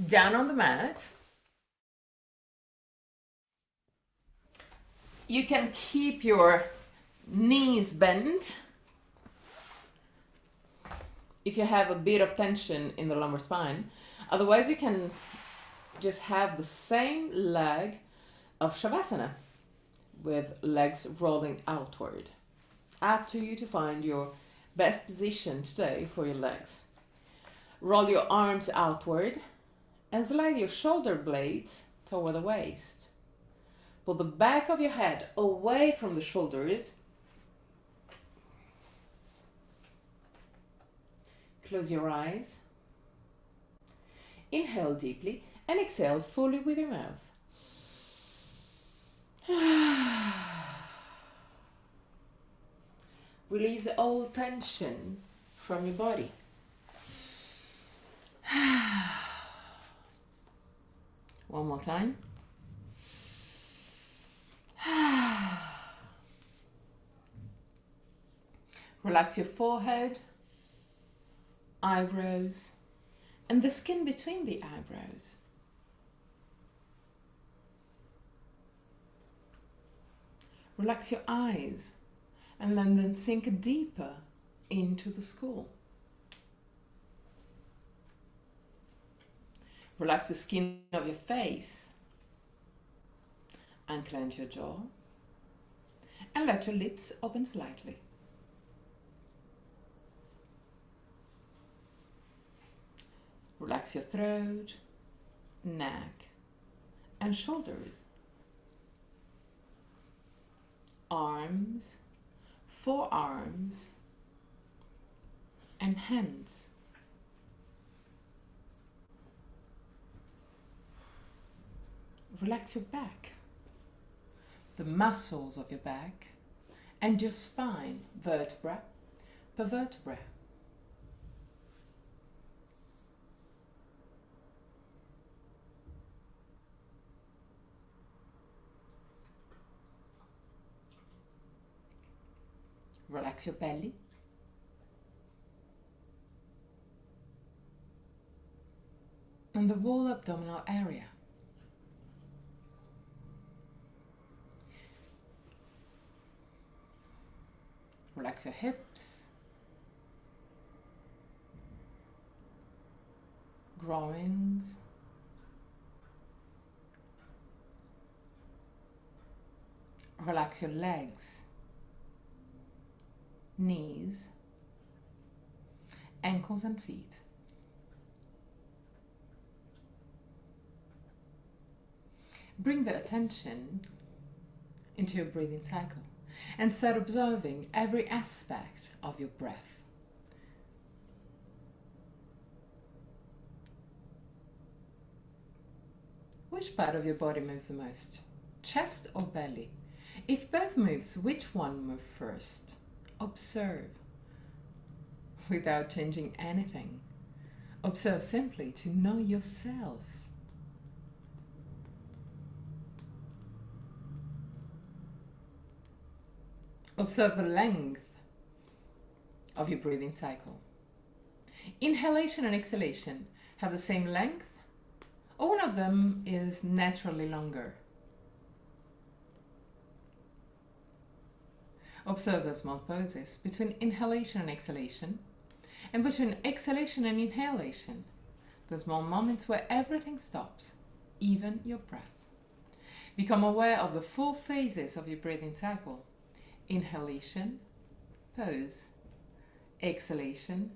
Down on the mat. You can keep your knees bent if you have a bit of tension in the lumbar spine. Otherwise, you can just have the same leg of Shavasana with legs rolling outward. Up to you to find your best position today for your legs. Roll your arms outward and slide your shoulder blades toward the waist. Pull the back of your head away from the shoulders. Close your eyes. Inhale deeply and exhale fully with your mouth. Release all tension from your body. One more time. Relax your forehead, eyebrows, and the skin between the eyebrows. Relax your eyes and then sink deeper into the skull. Relax the skin of your face and clench your jaw and let your lips open slightly. Relax your throat, neck and shoulders, arms, forearms and hands. Relax your back, the muscles of your back and your spine, vertebra per vertebra. Relax your belly. And the whole abdominal area. Relax your hips, groins, relax your legs, knees, ankles and feet. Bring the attention into your breathing cycle and start observing every aspect of your breath. Which part of your body moves the most? Chest or belly? If both moves, which one moves first? Observe without changing anything. Observe simply to know yourself. Observe the length of your breathing cycle. Inhalation and exhalation have the same length, or one of them is naturally longer. Observe the small pauses between inhalation and exhalation, and between exhalation and inhalation, the small moments where everything stops, even your breath. Become aware of the 4 phases of your breathing cycle. Inhalation, pause. Exhalation,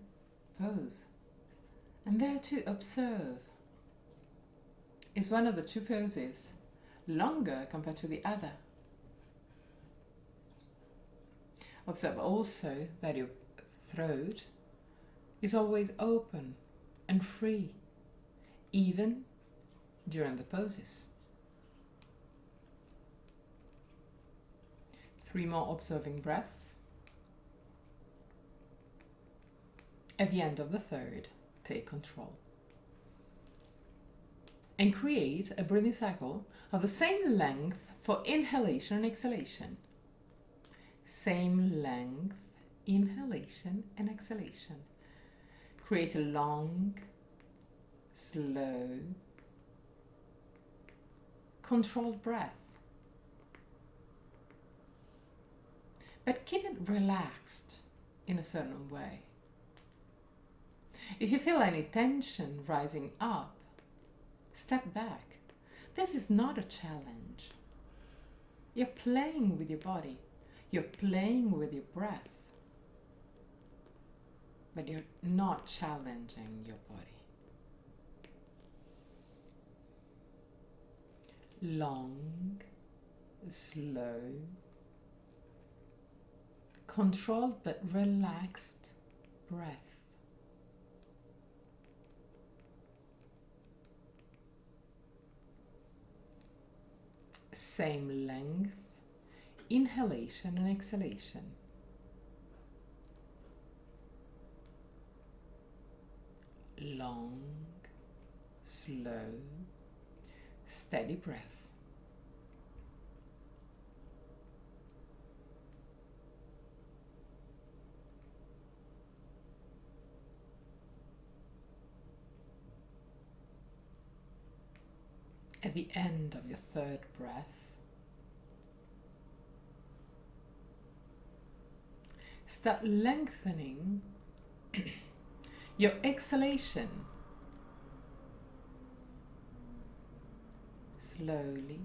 pause. And there too, observe. Is one of the 2 poses longer compared to the other? Observe also that your throat is always open and free, even during the poses. 3 more observing breaths. At the end of the 3rd, take control. And create a breathing cycle of the same length for inhalation and exhalation. Same length, inhalation and exhalation. Create a long, slow, controlled breath. But keep it relaxed in a certain way. If you feel any tension rising up, step back. This is not a challenge. You're playing with your body. You're playing with your breath. But you're not challenging your body. Long, slow, controlled but relaxed breath. Same length, inhalation and exhalation. Long, slow, steady breath. At the end of your third breath, start lengthening your exhalation. Slowly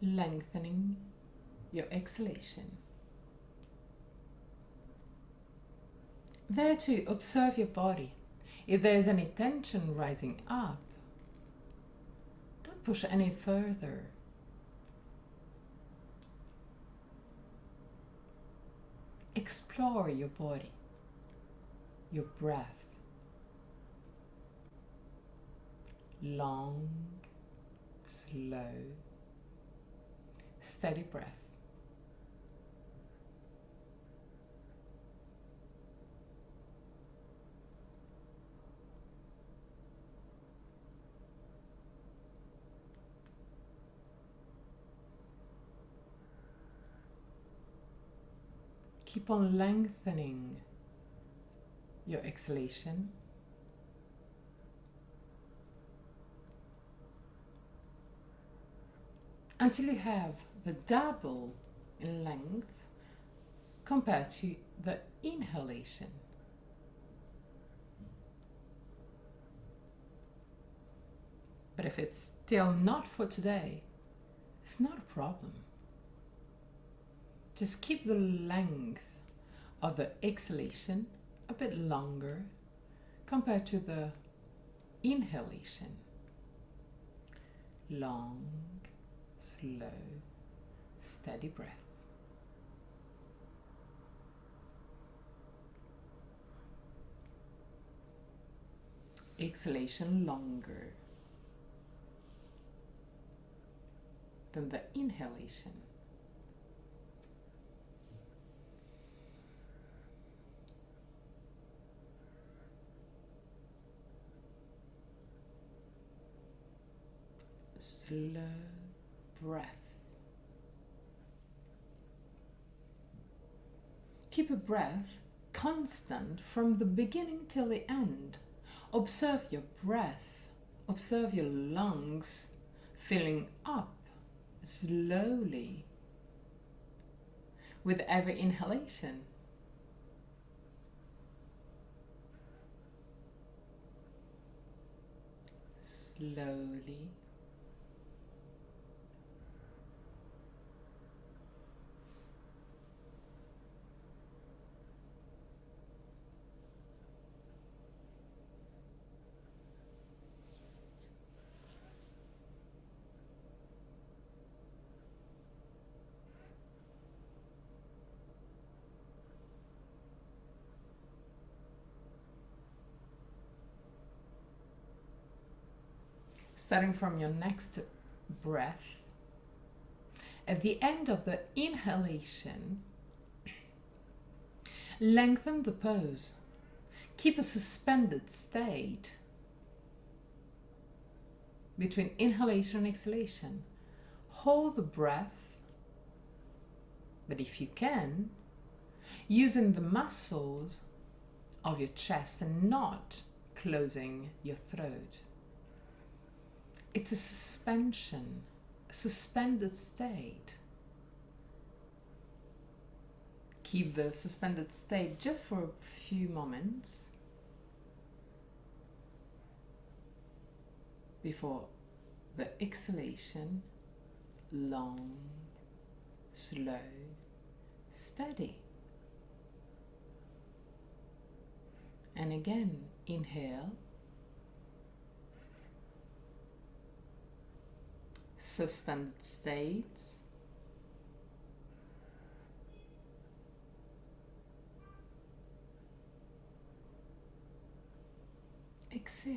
lengthening your exhalation. There too, observe your body. If there is any tension rising up, don't push any further. Explore your body, your breath. Long, slow, steady breath. Keep on lengthening your exhalation. Until you have the double in length compared to the inhalation. But if it's still not for today, it's not a problem. Just keep the length of the exhalation a bit longer compared to the inhalation. Long, slow, steady breath. Exhalation longer than the inhalation. Slow breath. Keep a breath constant from the beginning till the end. Observe your breath. Observe your lungs filling up slowly with every inhalation. Slowly. Starting from your next breath, at the end of the inhalation, lengthen the pose. Keep a suspended state between inhalation and exhalation. Hold the breath, but if you can, using the muscles of your chest and not closing your throat. It's a suspension, a suspended state. Keep the suspended state just for a few moments before the exhalation, long, slow, steady. And again, inhale, suspended states. Exhale.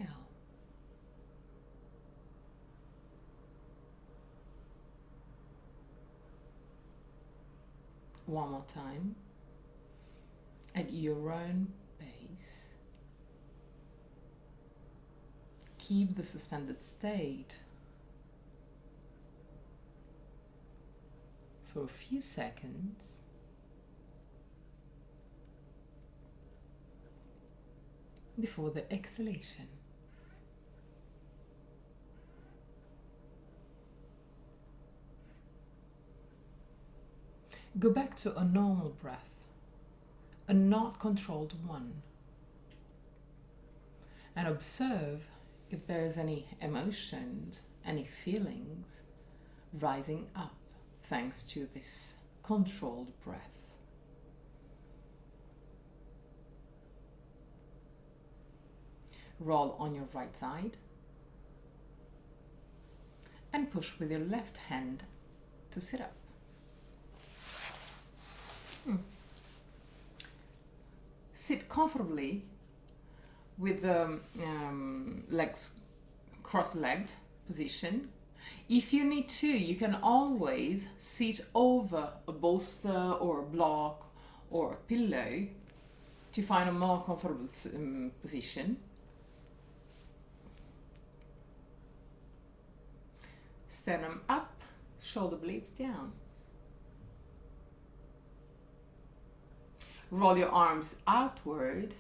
One more time, at your own pace. Keep the suspended state for a few seconds. Before the exhalation. Go back to a normal breath, a not controlled one, and observe if there is any emotions, any feelings rising up thanks to this controlled breath. Roll on your right side and push with your left hand to sit up. Sit comfortably with the legs cross-legged position. If you need to, you can always sit over a bolster or a block or a pillow to find a more comfortable position. Sternum up, shoulder blades down. Roll your arms outward,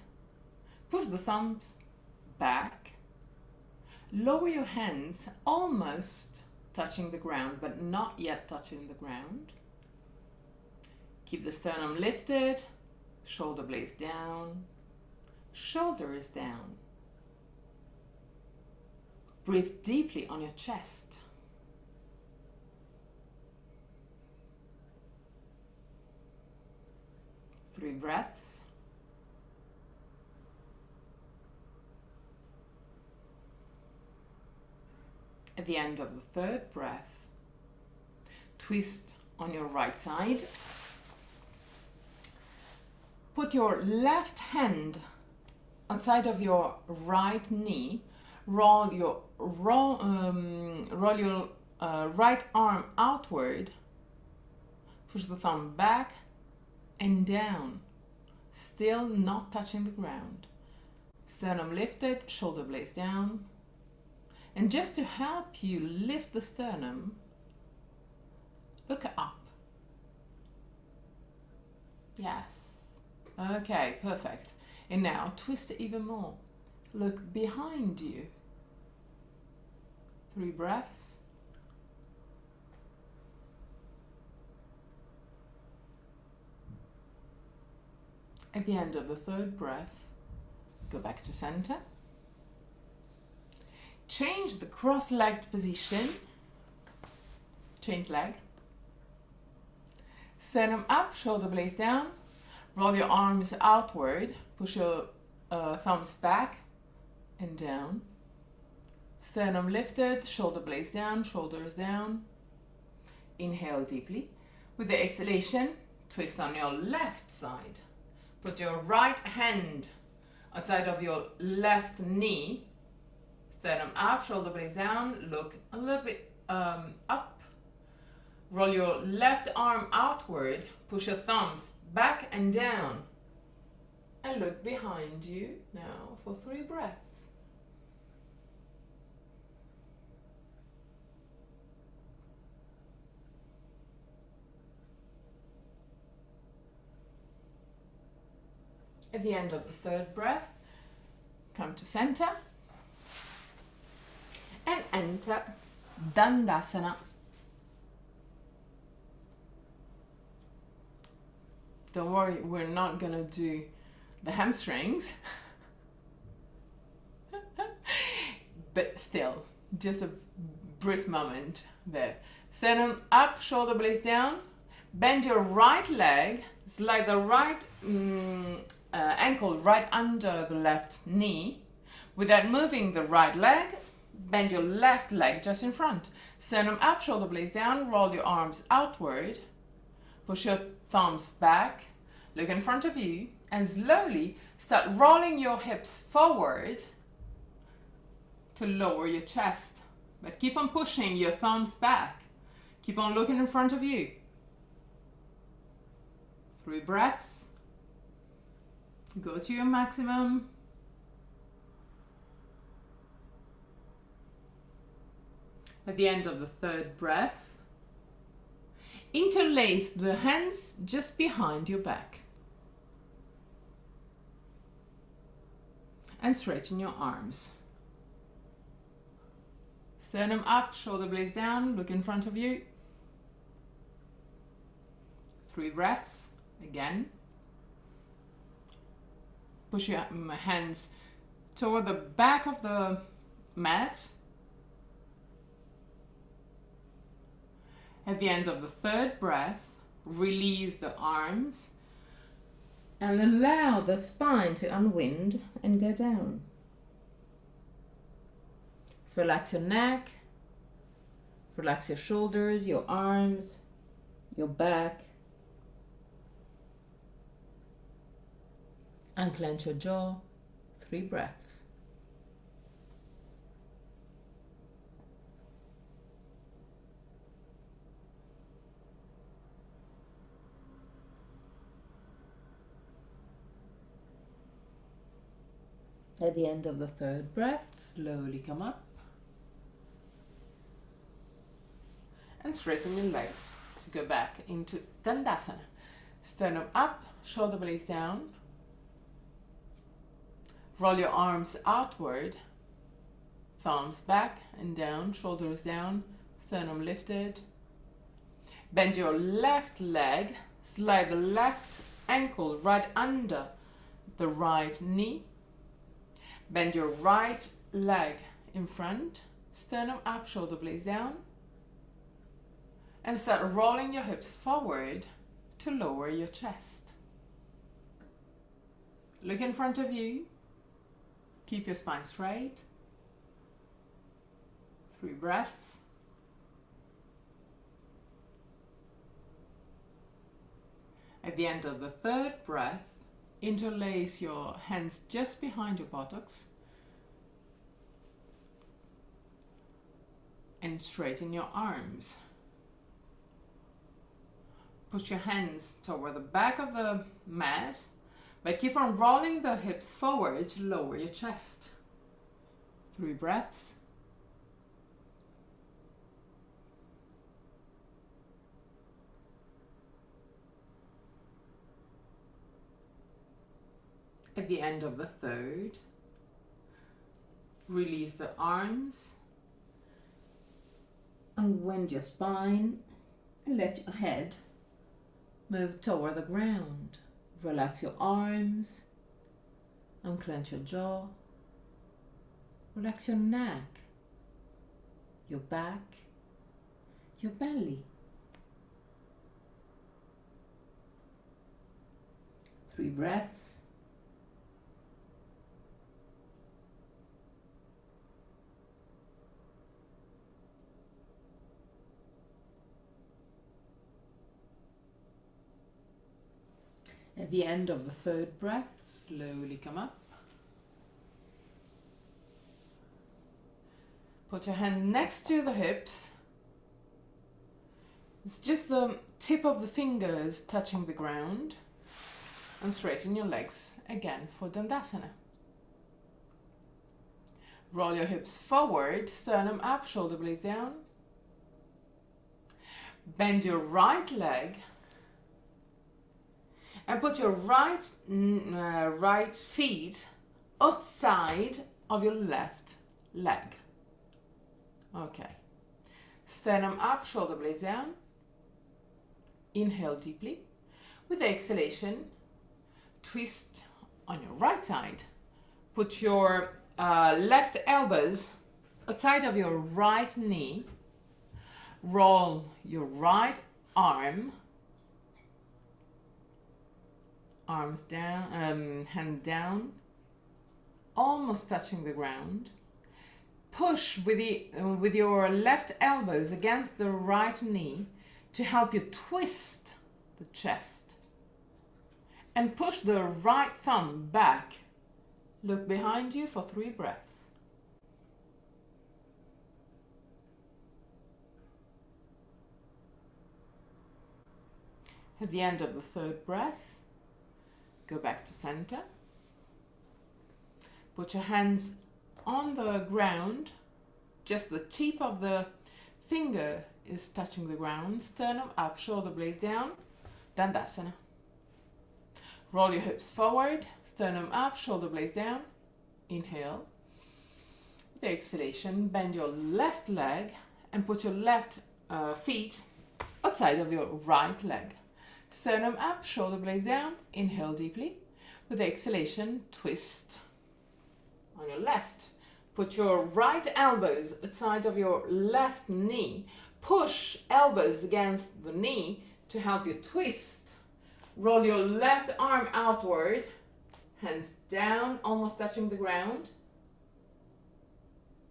push the thumbs back, lower your hands almost touching the ground but not yet touching the ground. Keep the sternum lifted, shoulder blades down, shoulders down. Breathe deeply on your chest. Three breaths. At the end of the third breath, twist on your right side. Put your left hand outside of your right knee. Roll your right arm outward. Push the thumb back and down, still not touching the ground. Sternum lifted, shoulder blades down. And just to help you lift the sternum, look up. Yes. Okay, perfect. And now twist it even more. Look behind you. 3 breaths. At the end of the third breath, go back to center. Change the cross-legged position. Change leg. Sternum up, shoulder blades down. Roll your arms outward. Push your thumbs back and down. Sternum lifted, shoulder blades down, shoulders down. Inhale deeply. With the exhalation, twist on your left side. Put your right hand outside of your left knee. Sternum up, shoulder blades down. Look a little bit up. Roll your left arm outward. Push your thumbs back and down. And look behind you now for 3 breaths. At the end of the third breath, come to center, and enter Dandasana. Don't worry, we're not gonna do the hamstrings, but still, just a brief moment there. Sternum up, shoulder blades down. Bend your right leg, slide the right ankle right under the left knee. Without moving the right leg, bend your left leg just in front. Sternum up, shoulder blades down, roll your arms outward. Push your thumbs back, look in front of you, and slowly start rolling your hips forward to lower your chest. But keep on pushing your thumbs back. Keep on looking in front of you. 3 breaths. Go to your maximum. At the end of the 3rd breath, interlace the hands just behind your back. And straighten your arms. Sternum up, shoulder blades down, look in front of you. 3 breaths. Again. Push your hands toward the back of the mat. At the end of the 3rd breath, release the arms and allow the spine to unwind and go down. Relax your neck, relax your shoulders, your arms, your back. Unclench your jaw, 3 breaths. At the end of the 3rd breath, slowly come up and straighten your legs to go back into Dandasana. Sternum up, shoulder blades down. Roll your arms outward, thumbs back and down, shoulders down, sternum lifted. Bend your left leg, slide the left ankle right under the right knee. Bend your right leg in front, sternum up, shoulder blades down. And start rolling your hips forward to lower your chest. Look in front of you. Keep your spine straight. 3 breaths. At the end of the 3rd breath, interlace your hands just behind your buttocks and straighten your arms. Push your hands toward the back of the mat, but keep on rolling the hips forward to lower your chest. 3 breaths. At the end of the 3rd, release the arms, unwind your spine, and let your head move toward the ground. Relax your arms, unclench your jaw, relax your neck, your back, your belly. 3 breaths. At the end of the 3rd breath, slowly come up. Put your hand next to the hips. It's just the tip of the fingers touching the ground. And straighten your legs again for Dandasana. Roll your hips forward, sternum up, shoulder blades down. Bend your right leg. And put your right feet outside of your left leg. Okay. Sternum up, shoulder blades down. Inhale deeply. With the exhalation, twist on your right side. Put your left elbows outside of your right knee. Roll your right arm, arms down, hand down, almost touching the ground. Push with your left elbows against the right knee to help you twist the chest. And push the right thumb back. Look behind you for 3 breaths. At the end of the 3rd breath, go back to center. Put your hands on the ground. Just the tip of the finger is touching the ground. Sternum up, shoulder blades down. Dandasana. Roll your hips forward. Sternum up, shoulder blades down. Inhale. With the exhalation, bend your left leg and put your left feet outside of your right leg. Sternum up, shoulder blades down. Inhale deeply. With the exhalation, twist on your left. Put your right elbows outside of your left knee. Push elbows against the knee to help you twist. Roll your left arm outward. Hands down, almost touching the ground.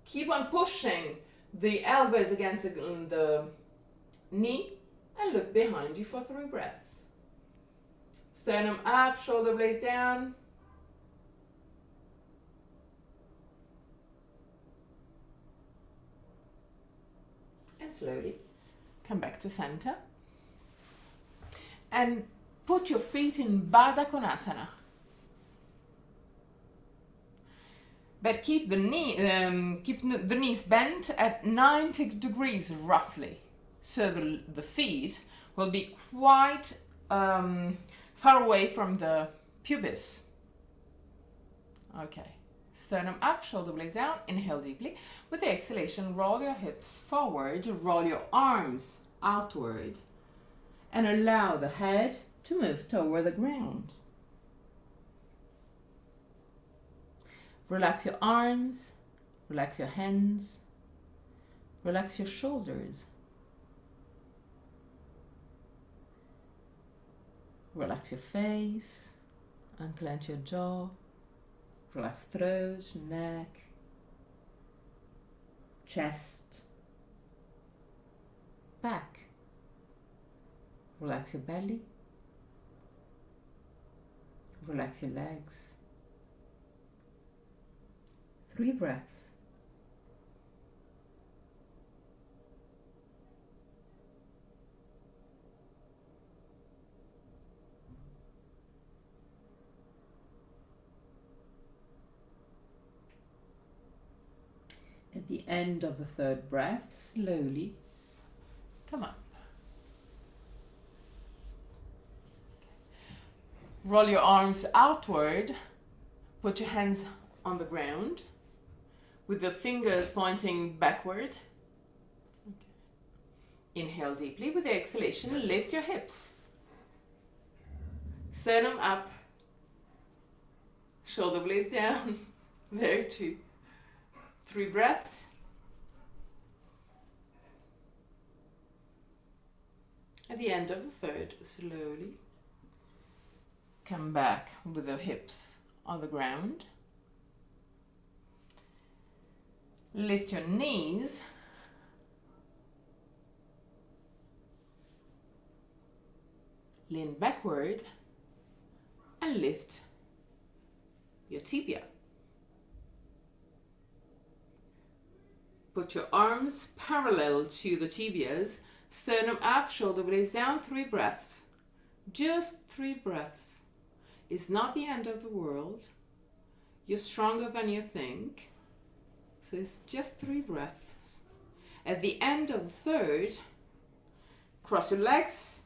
Keep on pushing the elbows against the knee and look behind you for 3 breaths. Sternum up, shoulder blades down. And slowly come back to center. And put your feet in Baddha Konasana. But keep the knees bent at 90 degrees roughly. So the feet will be quite far away from the pubis. Okay. Sternum up, shoulder blades down. Inhale deeply. With the exhalation, roll your hips forward. Roll your arms outward. And allow the head to move toward the ground. Relax your arms, relax your hands, relax your shoulders. Relax your face, unclench your jaw, relax throat, neck, chest, back. Relax your belly, relax your legs. 3 breaths. At the end of the 3rd breath, slowly come up. Roll your arms outward. Put your hands on the ground with the fingers pointing backward. Okay. Inhale deeply. With the exhalation, lift your hips. Sternum up. Shoulder blades down. There, 2. 3 breaths. At the end of the 3rd, slowly come back with the hips on the ground. Lift your knees. Lean backward and lift your tibia. Put your arms parallel to the tibias. Sternum up, shoulder blades down. 3 breaths. Just 3 breaths. It's not the end of the world. You're stronger than you think. So it's just 3 breaths. At the end of the 3rd, cross your legs,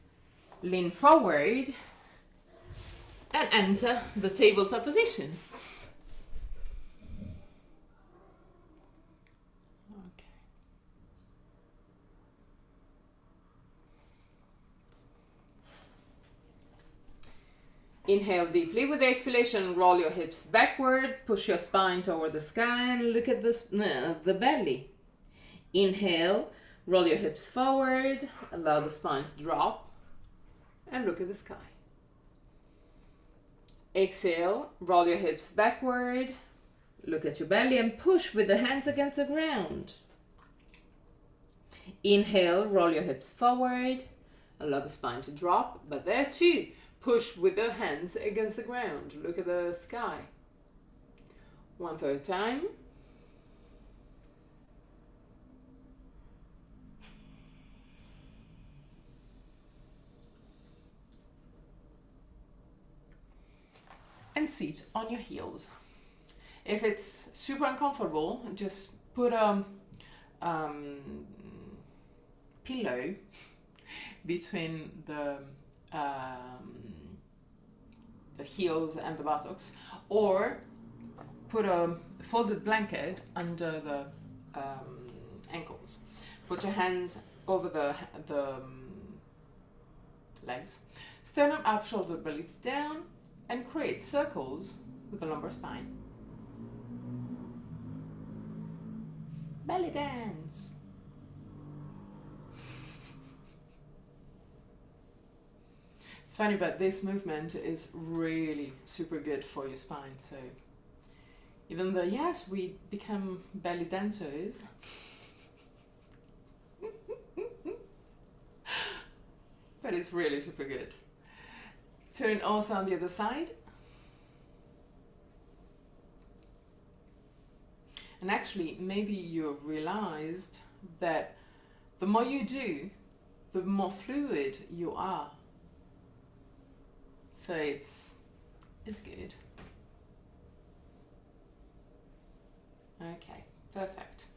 lean forward, and enter the tabletop position. Inhale deeply. With the exhalation, roll your hips backward, push your spine toward the sky, and look at this, the belly. Inhale, roll your hips forward, allow the spine to drop, and look at the sky. Exhale, roll your hips backward, look at your belly, and push with the hands against the ground. Inhale, roll your hips forward, allow the spine to drop, but there too, push with the hands against the ground. Look at the sky. 1/3 time. And sit on your heels. If it's super uncomfortable, just put a pillow between the heels and the buttocks, or put a folded blanket under the ankles. Put your hands over the legs, sternum up, shoulder blades down, and create circles with the lumbar spine. Belly dance. It's funny, but this movement is really super good for your spine. So even though, yes, we become belly dancers, but it's really super good. Turn also on the other side. And actually, maybe you realized that the more you do, the more fluid you are. So it's good. Okay, perfect.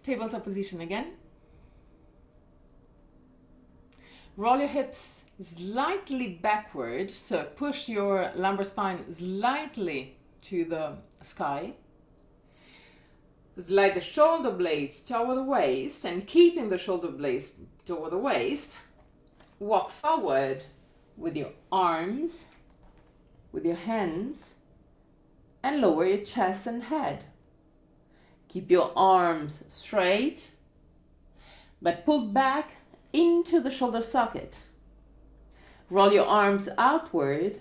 Tabletop position again. Roll your hips slightly backward, so push your lumbar spine slightly to the sky. Slide the shoulder blades toward the waist, and keeping the shoulder blades toward the waist, walk forward with your arms, with your hands, and lower your chest and head. Keep your arms straight, but pull back into the shoulder socket. Roll your arms outward.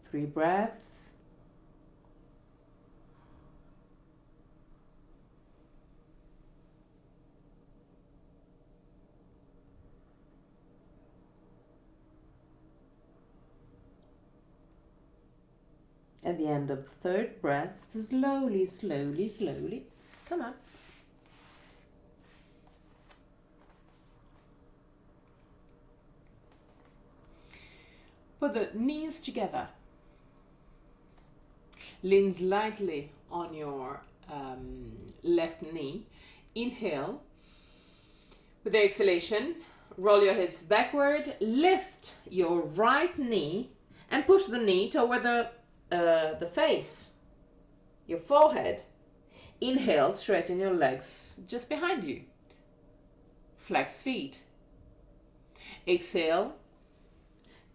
3 breaths. At the end of the 3rd breath, slowly, slowly, slowly, come up. Put the knees together. Lean slightly on your left knee. Inhale. With the exhalation, roll your hips backward, lift your right knee, and push the knee toward the face, your forehead. Inhale, straighten your legs just behind you. Flex feet. Exhale,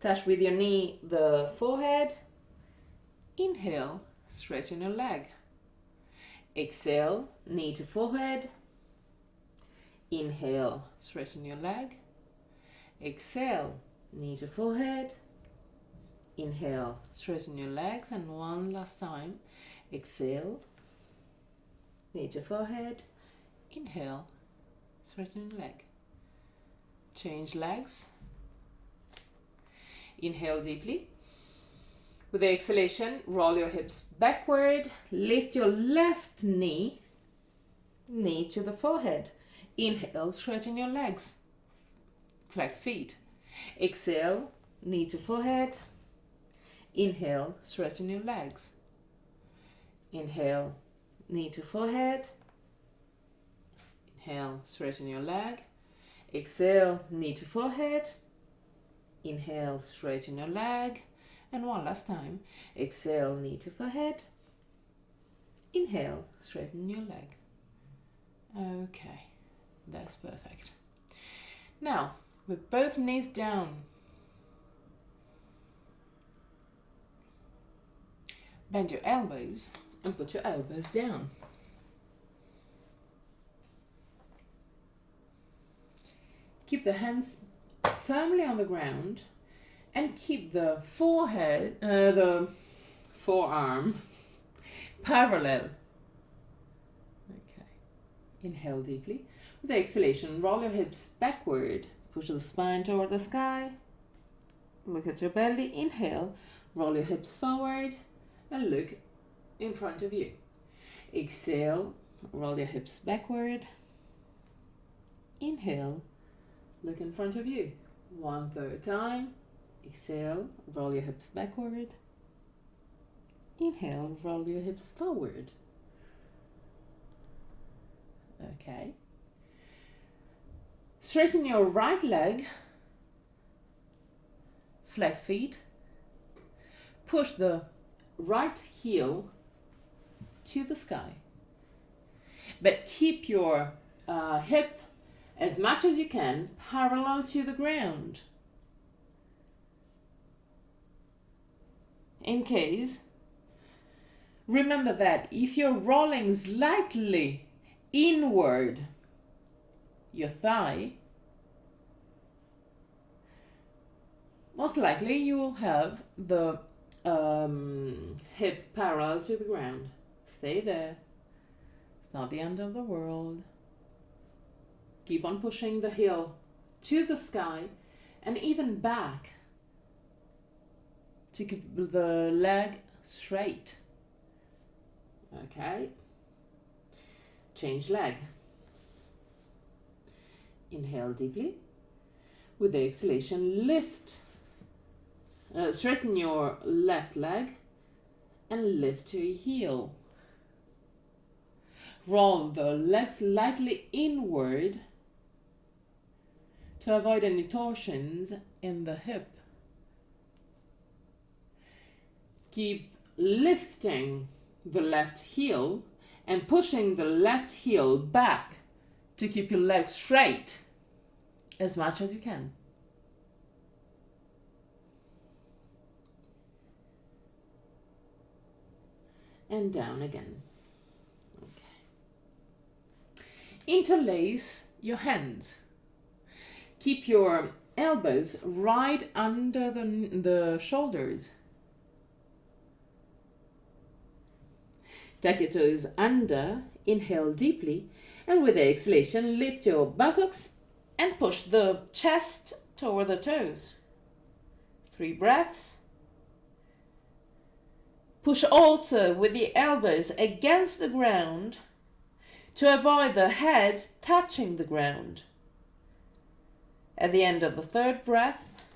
touch with your knee the forehead. Inhale, straighten your leg. Exhale, knee to forehead. Inhale, straighten your leg. Exhale, knee to forehead. Inhale, straighten your legs, and one last time. Exhale, knee to forehead. Inhale, straighten your leg. Change legs. Inhale deeply. With the exhalation, roll your hips backward. Lift your left knee to the forehead. Inhale, straighten your legs. Flex feet. Exhale, knee to forehead. Inhale, straighten your legs. Inhale, knee to forehead. Inhale, straighten your leg. Exhale, knee to forehead. Inhale, straighten your leg. And one last time. Exhale, knee to forehead. Inhale, straighten your leg. Okay, that's perfect. Now, with both knees down, bend your elbows and put your elbows down. Keep the hands firmly on the ground and keep the forearm parallel. Okay. Inhale deeply. With the exhalation, roll your hips backward. Push the spine toward the sky. Look at your belly. Inhale. Roll your hips forward and look in front of you. Exhale. Roll your hips backward. Inhale. Look in front of you. 1/3 time. Exhale. Roll your hips backward. Inhale. Roll your hips forward. Okay. Straighten your right leg. Flex feet. Push the right heel to the sky. But keep your hip as much as you can parallel to the ground. In case, remember that if you're rolling slightly inward your thigh, most likely you will have the hip parallel to the ground. Stay there. It's not the end of the world. Keep on pushing the heel to the sky and even back to keep the leg straight. Okay. Change leg. Inhale deeply. With the exhalation, lift. Straighten your left leg and lift your heel. Roll the leg slightly inward to avoid any torsions in the hip. Keep lifting the left heel and pushing the left heel back to keep your leg straight as much as you can. And down again. Okay. Interlace your hands. Keep your elbows right under the shoulders. Tuck your toes under, inhale deeply, and with the exhalation, lift your buttocks and push the chest toward the toes. 3 breaths. Push also with the elbows against the ground to avoid the head touching the ground. At the end of the 3rd breath,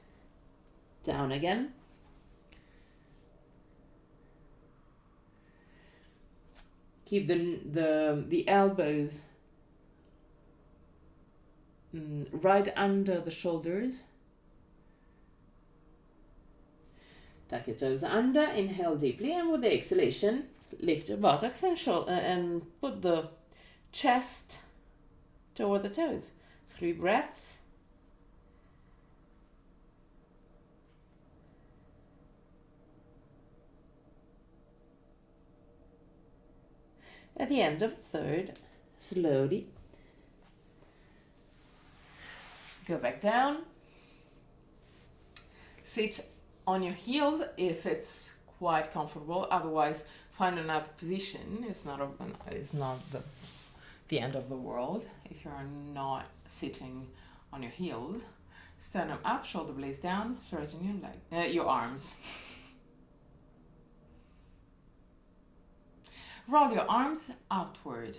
down again. Keep the elbows right under the shoulders. Tuck your toes under, inhale deeply, and with the exhalation, lift your buttocks and put the chest toward the toes. 3 breaths. At the end of the 3rd, slowly go back down. Sit on your heels if it's quite comfortable. Otherwise, find another position. It's not the end of the world if you're not sitting on your heels. Sternum up, shoulder blades down, straighten your arms. Roll your arms outward.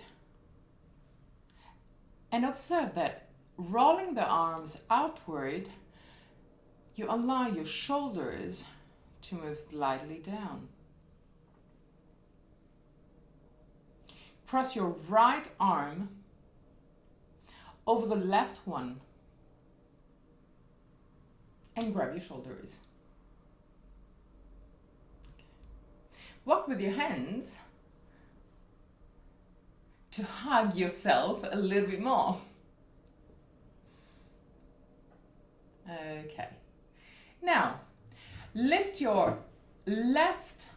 And observe that rolling the arms outward, you allow your shoulders to move slightly down. Cross your right arm over the left one and grab your shoulders. Walk with your hands to hug yourself a little bit more. Okay. Now, lift your left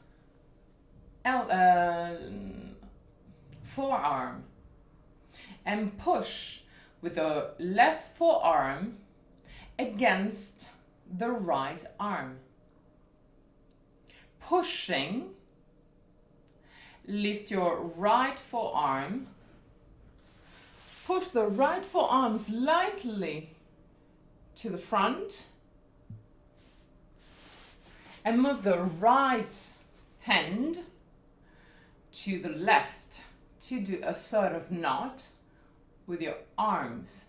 forearm and push with the left forearm against the right arm. Pushing, lift your right forearm, push the right forearm slightly to the front and move the right hand to the left to do a sort of knot with your arms.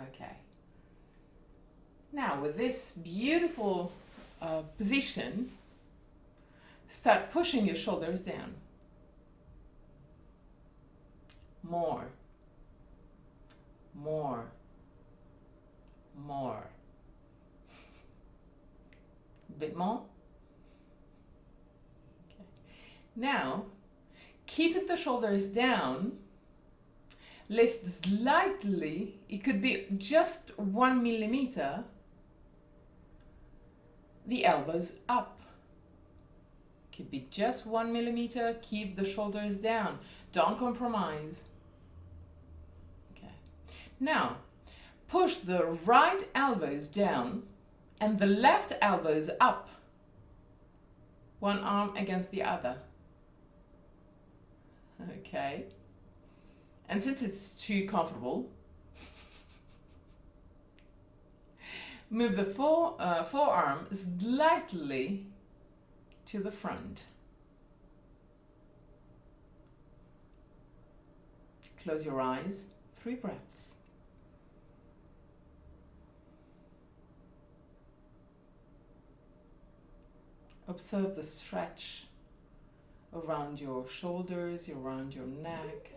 Okay. Now with this beautiful position, start pushing your shoulders down. More. More. More. A bit more. Okay. Now, keep the shoulders down. Lift slightly. It could be just 1 millimeter. The elbows up. Could be just 1 millimeter. Keep the shoulders down. Don't compromise. Okay. Now, push the right elbows down and the left elbows up. One arm against the other. Okay. And since it's too comfortable, move the forearm slightly to the front. Close your eyes. 3 breaths. Observe the stretch around your shoulders, around your neck.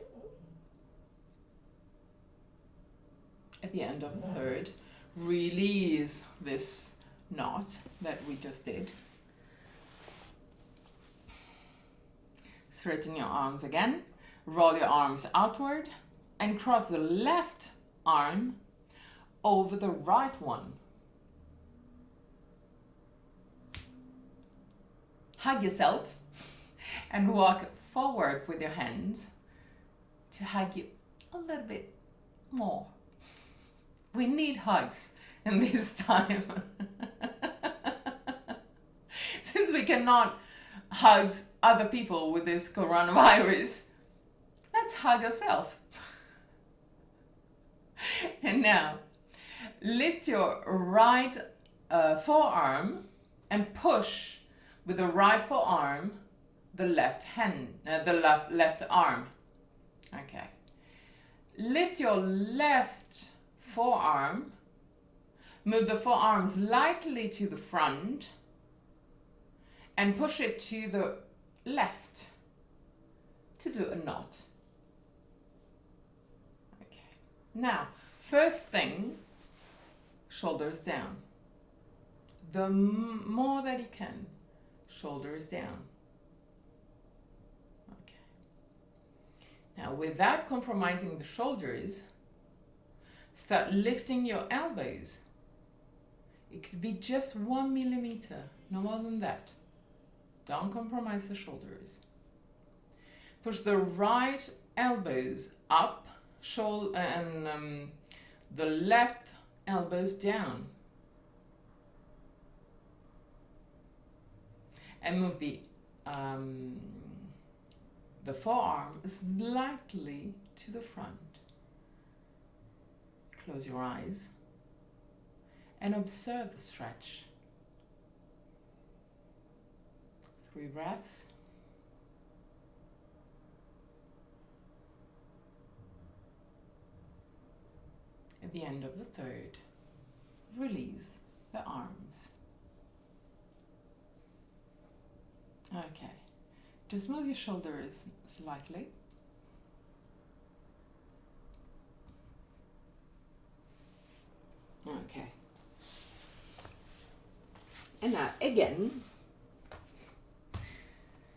At the end of the third, release this knot that we just did. Straighten your arms again. Roll your arms outward and cross the left arm over the right one. Hug yourself and walk forward with your hands to hug you a little bit more. We need hugs in this time. Since we cannot hug other people with this coronavirus, let's hug ourselves. And now, lift your right forearm and push with the right forearm the left hand, the left arm. Okay. Lift your left forearm, move the forearm slightly to the front and push it to the left to do a knot. Okay. Now, first thing, shoulders down. The more that you can, shoulders down. Okay. Now, without compromising the shoulders, start lifting your elbows. It could be just 1 millimeter, no more than that. Don't compromise the shoulders. Push the right elbows up, and the left elbows down. And move the forearm slightly to the front. Close your eyes and observe the stretch. 3 breaths. At the end of the third, release the arms. Okay, just move your shoulders slightly. Okay. And now again,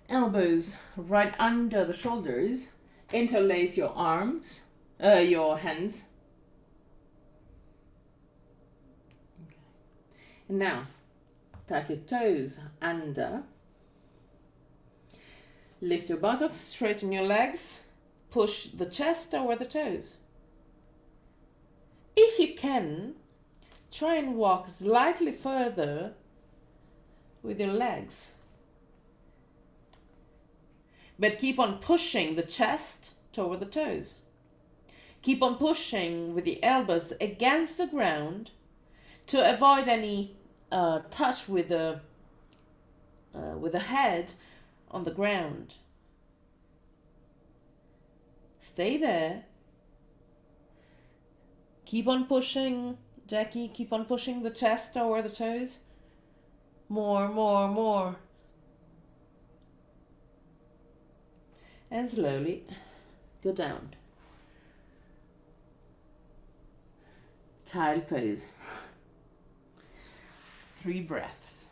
elbows right under the shoulders, interlace your arms, your hands, And now, tuck your toes under. Lift your buttocks, straighten your legs. Push the chest toward the toes. If you can, try and walk slightly further with your legs. But keep on pushing the chest toward the toes. Keep on pushing with the elbows against the ground to avoid any touch with the head on the ground. Stay there. Keep on pushing, Jackie. Keep on pushing the chest toward the toes. More, more, more. And slowly go down. Child pose. 3 breaths.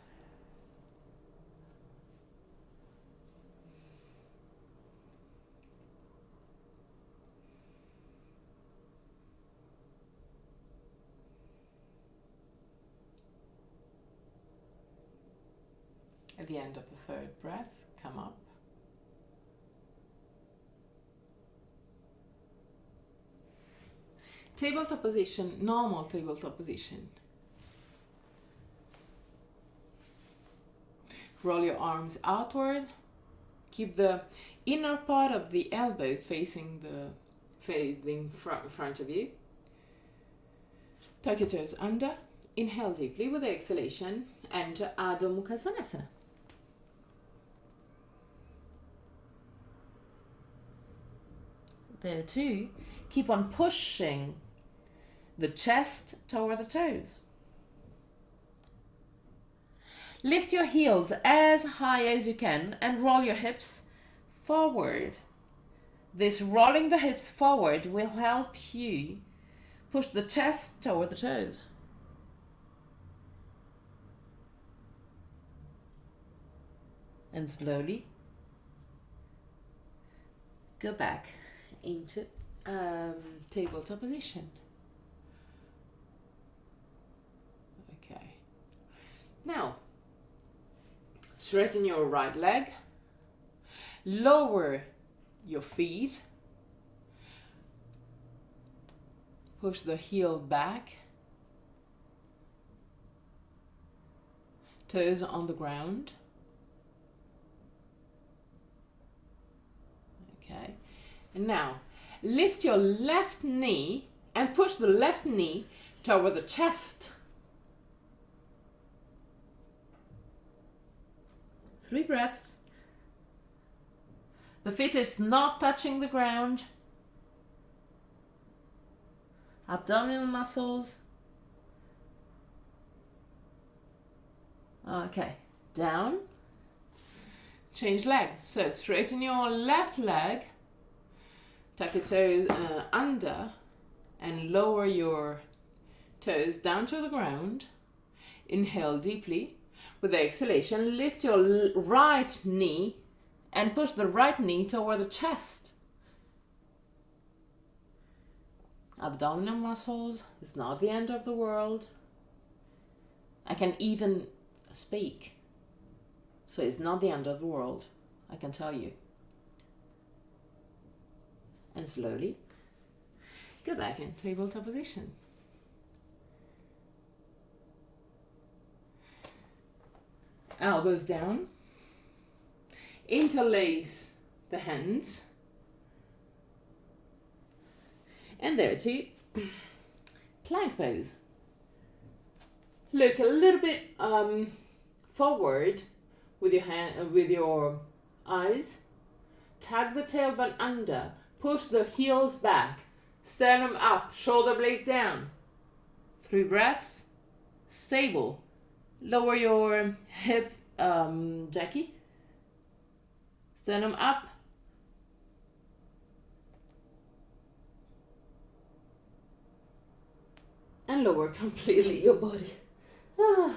At the end of the 3rd breath, come up. Tabletop position, normal tabletop position. Roll your arms outward. Keep the inner part of the elbow facing front of you. Tuck your toes under. Inhale deeply with the exhalation. Enter Adho Mukha Svanasana. There too. Keep on pushing the chest toward the toes. Lift your heels as high as you can and roll your hips forward. This rolling the hips forward will help you push the chest toward the toes. And slowly go back into tabletop position. Okay. Now, straighten your right leg. Lower your feet. Push the heel back. Toes on the ground. Okay. And now, lift your left knee and push the left knee toward the chest. 3 breaths. The feet is not touching the ground. Abdominal muscles. Okay, down. Change leg. So straighten your left leg. Tuck your toes under and lower your toes down to the ground. Inhale deeply. With the exhalation, lift your right knee and push the right knee toward the chest. Abdominal muscles is not the end of the world. I can even speak. So it's not the end of the world, I can tell you. And slowly go back in tabletop position. Elbows down. Interlace the hands. And there too, plank pose. Look a little bit forward with your eyes. Tag the tailbone under. Push the heels back. Sternum up. Shoulder blades down. 3 breaths. Stable. Lower your hip, Jackie. Sternum up. And lower completely your body. Ah,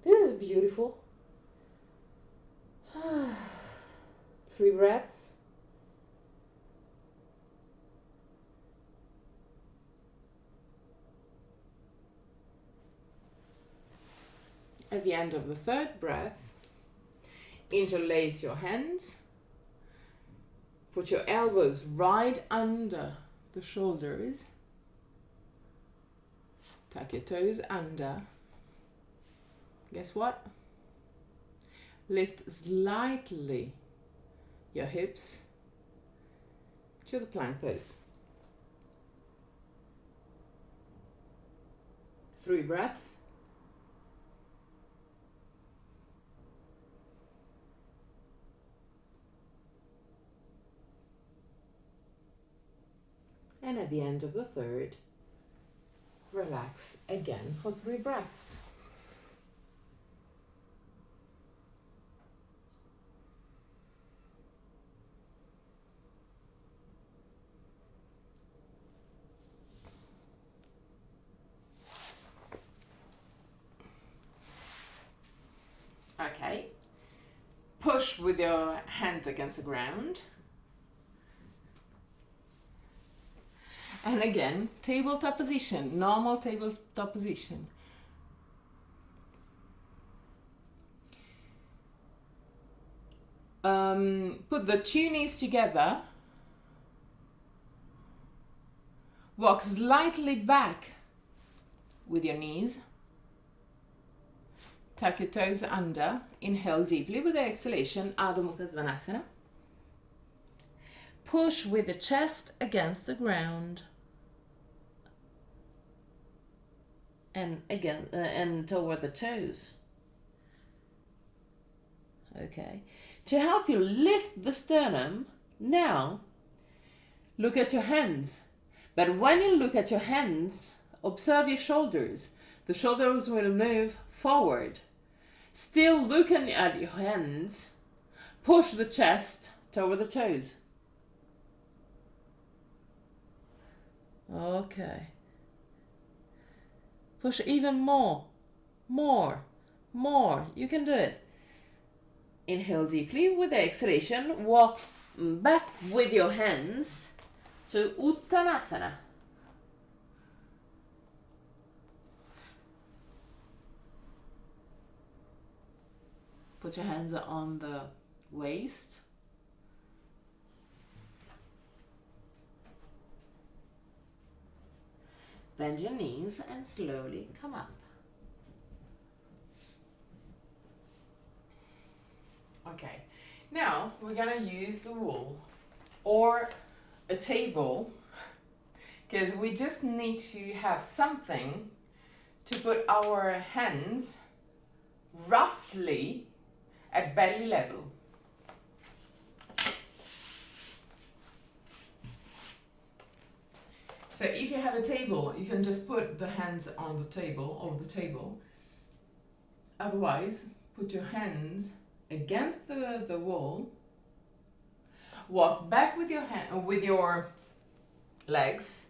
this is beautiful. 3 breaths. At the end of the third breath, interlace your hands. Put your elbows right under the shoulders. Tuck your toes under. Guess what? Lift slightly your hips to the plank pose. 3 breaths. And at the end of the third, relax again for 3 breaths. Okay, push with your hands against the ground. And again, tabletop position, normal tabletop position. Put the 2 knees together. Walk slightly back with your knees. Tuck your toes under. Inhale deeply with the exhalation, Adho Mukha Svanasana. Push with the chest against the ground. And again, and toward the toes. Okay. To help you lift the sternum, now look at your hands. But when you look at your hands, observe your shoulders. The shoulders will move forward. Still looking at your hands, push the chest toward the toes. Okay. Push even more. More. You can do it. Inhale deeply with the exhalation. Walk back with your hands to Uttanasana. Put your hands on the waist. Bend your knees and slowly come up. Okay, now we're gonna use the wall or a table because we just need to have something to put our hands roughly at belly level. So if you have a table, you can just put the hands on the table, over the table. Otherwise, put your hands against the wall. Walk back with your legs.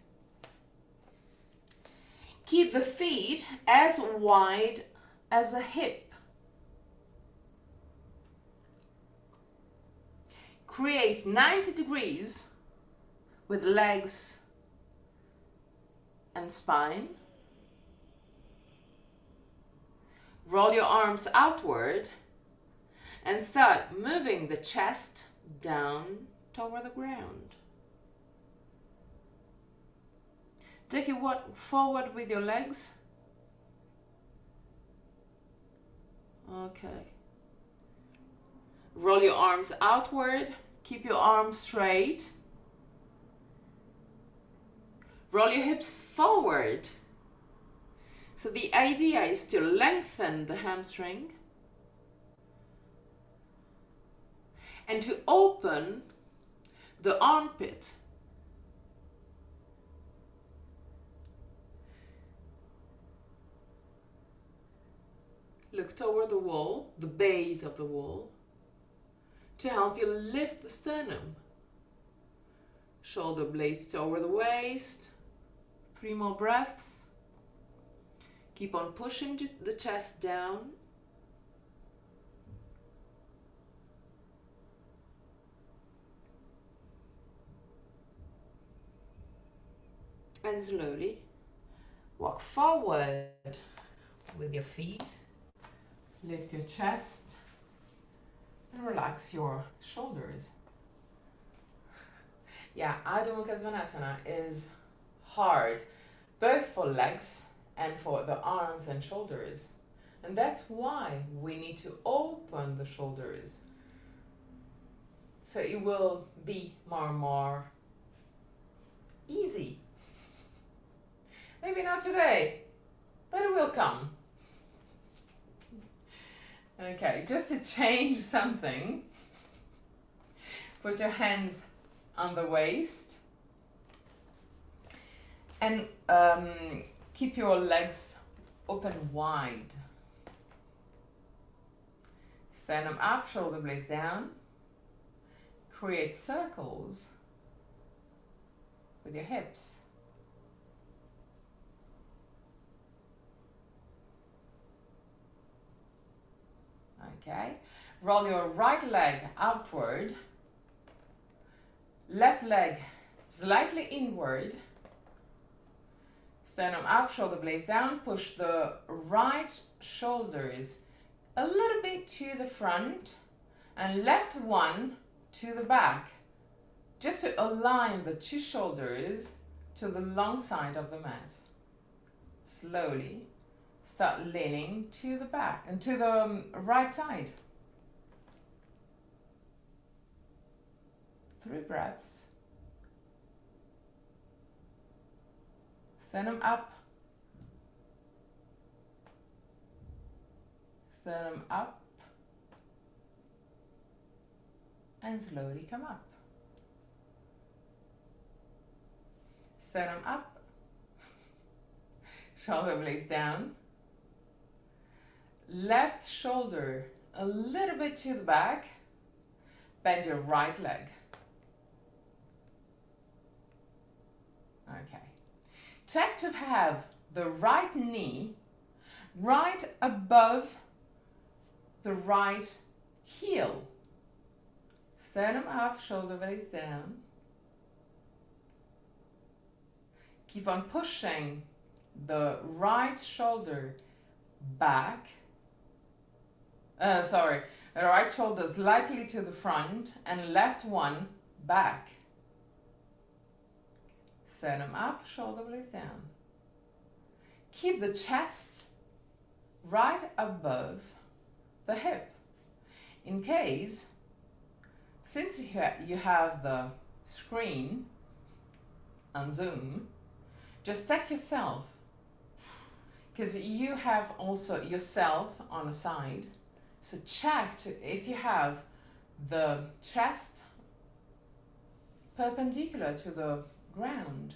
Keep the feet as wide as the hip. Create 90 degrees with legs and spine. Roll your arms outward and start moving the chest down toward the ground. Take your walk forward with your legs. Okay. Roll your arms outward. Keep your arms straight. Roll your hips forward. So the idea is to lengthen the hamstring and to open the armpit. Look toward the wall, the base of the wall, to help you lift the sternum. Shoulder blades toward the waist. 3 more breaths. Keep on pushing the chest down. And slowly walk forward with your feet. Lift your chest and relax your shoulders. Yeah, Adho Mukha Svanasana is hard, both for legs and for the arms and shoulders. And that's why we need to open the shoulders. So it will be more and more easy. Maybe not today, but it will come. Okay, just to change something, put your hands on the waist and keep your legs open wide. Sternum up, shoulder blades down. Create circles with your hips. Okay, roll your right leg outward, left leg slightly inward, sternum up, shoulder blades down, push the right shoulders a little bit to the front and left one to the back, just to align the two shoulders to the long side of the mat. Slowly start leaning to the back and to the right side. 3 breaths. Sternum up. Sternum up. And slowly come up. Sternum up. Shoulder blades down. Left shoulder a little bit to the back. Bend your right leg. Okay. Check to have the right knee right above the right heel. Sternum up, shoulder blades down. Keep on pushing the right shoulder back. The right shoulder slightly to the front and left one back. Sternum up, shoulder blades down. Keep the chest right above the hip. In case, since you have the screen on Zoom, just check yourself, because you have also yourself on the side. So check if you have the chest perpendicular to the ground.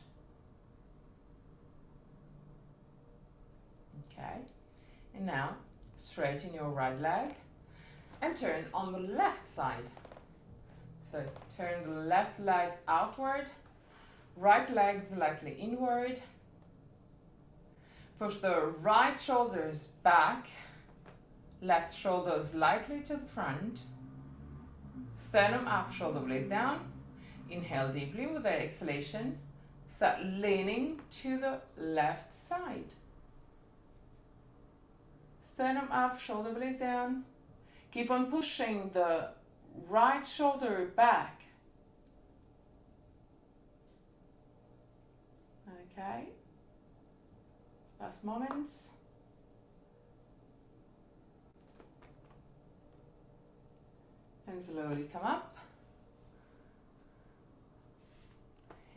Okay, and now straighten your right leg and turn on the left side. So turn the left leg outward, right leg slightly inward. Push the right shoulders back, left shoulder slightly to the front. Sternum up, shoulder blades down. Inhale deeply with the exhalation. Start leaning to the left side. Sternum up, shoulder blades down. Keep on pushing the right shoulder back. Okay. Last moments. And slowly come up.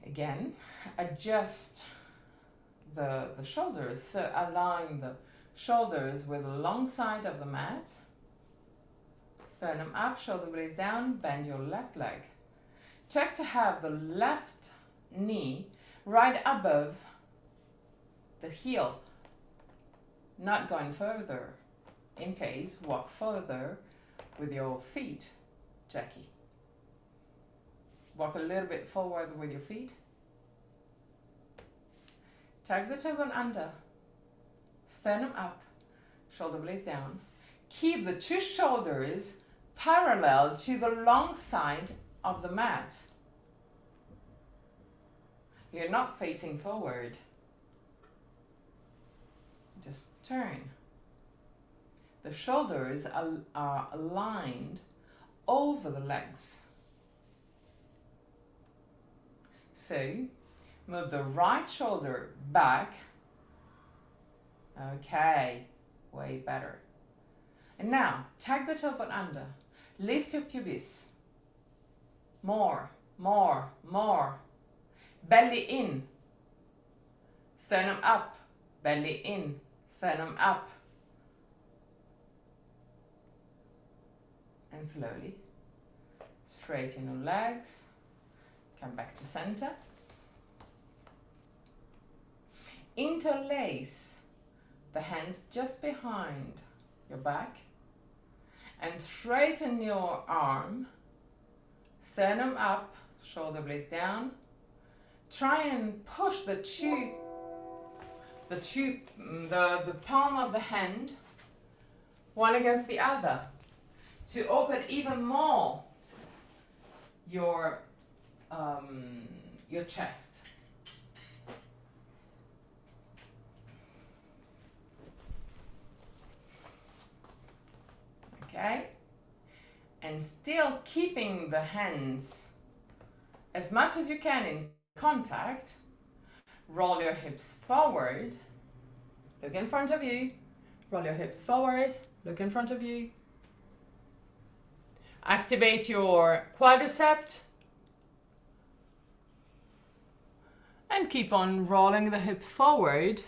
Again, adjust the shoulders. So align the shoulders with the long side of the mat. Sternum up, shoulder blades down, bend your left leg. Check to have the left knee right above the heel, not going further. In case, walk further with your feet, Jackie. Walk a little bit forward with your feet. Tuck the tailbone under. Sternum up, shoulder blades down. Keep the two shoulders parallel to the long side of the mat. You're not facing forward. Just turn. the shoulders are aligned over the legs. So move the right shoulder back. Okay, way better. And now tag the tailbone under. Lift your pubis. More, more, more. Belly in. Sternum up. Belly in. Sternum up. And slowly straighten your legs. Come back to center. Interlace the hands just behind your back and straighten your arm. Sternum up, shoulder blades down. Try and push the palm of the hand one against the other to open even more your chest. Okay, and still keeping the hands as much as you can in contact. Roll your hips forward, look in front of you. Roll your hips forward, look in front of you. Activate your quadricep and keep on rolling the hip forward.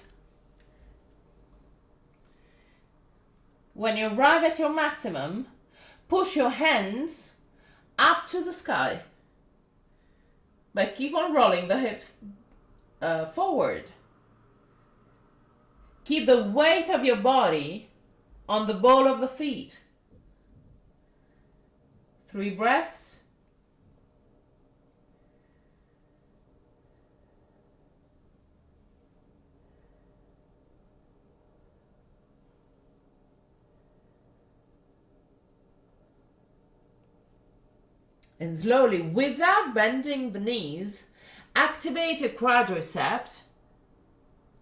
When you arrive at your maximum, push your hands up to the sky, but keep on rolling the hip forward. Keep the weight of your body on the ball of the feet. 3 breaths. And slowly, without bending the knees, activate your quadriceps.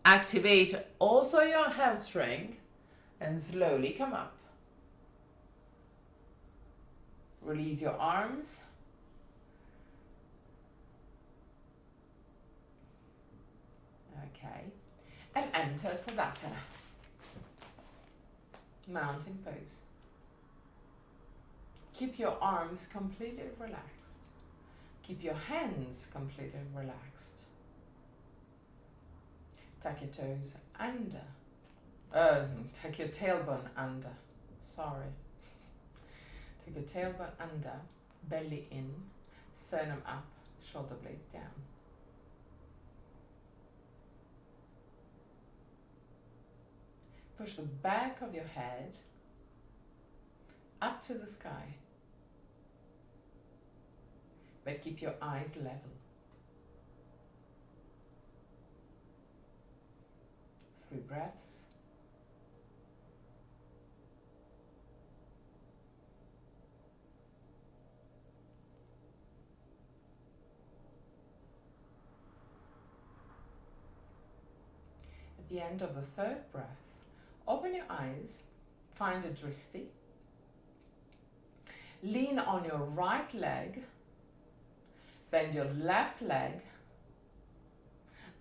Activate also your hamstring and slowly come up. Release your arms. Okay. And enter Tadasana. Mountain pose. Keep your arms completely relaxed. Keep your hands completely relaxed. Tuck your toes under. Tuck your tailbone under. Sorry. Take your tailbone under, belly in, sternum up, shoulder blades down. Push the back of your head up to the sky, but keep your eyes level. 3 breaths. At the end of the 3rd breath, open your eyes, find a dristi, lean on your right leg, bend your left leg,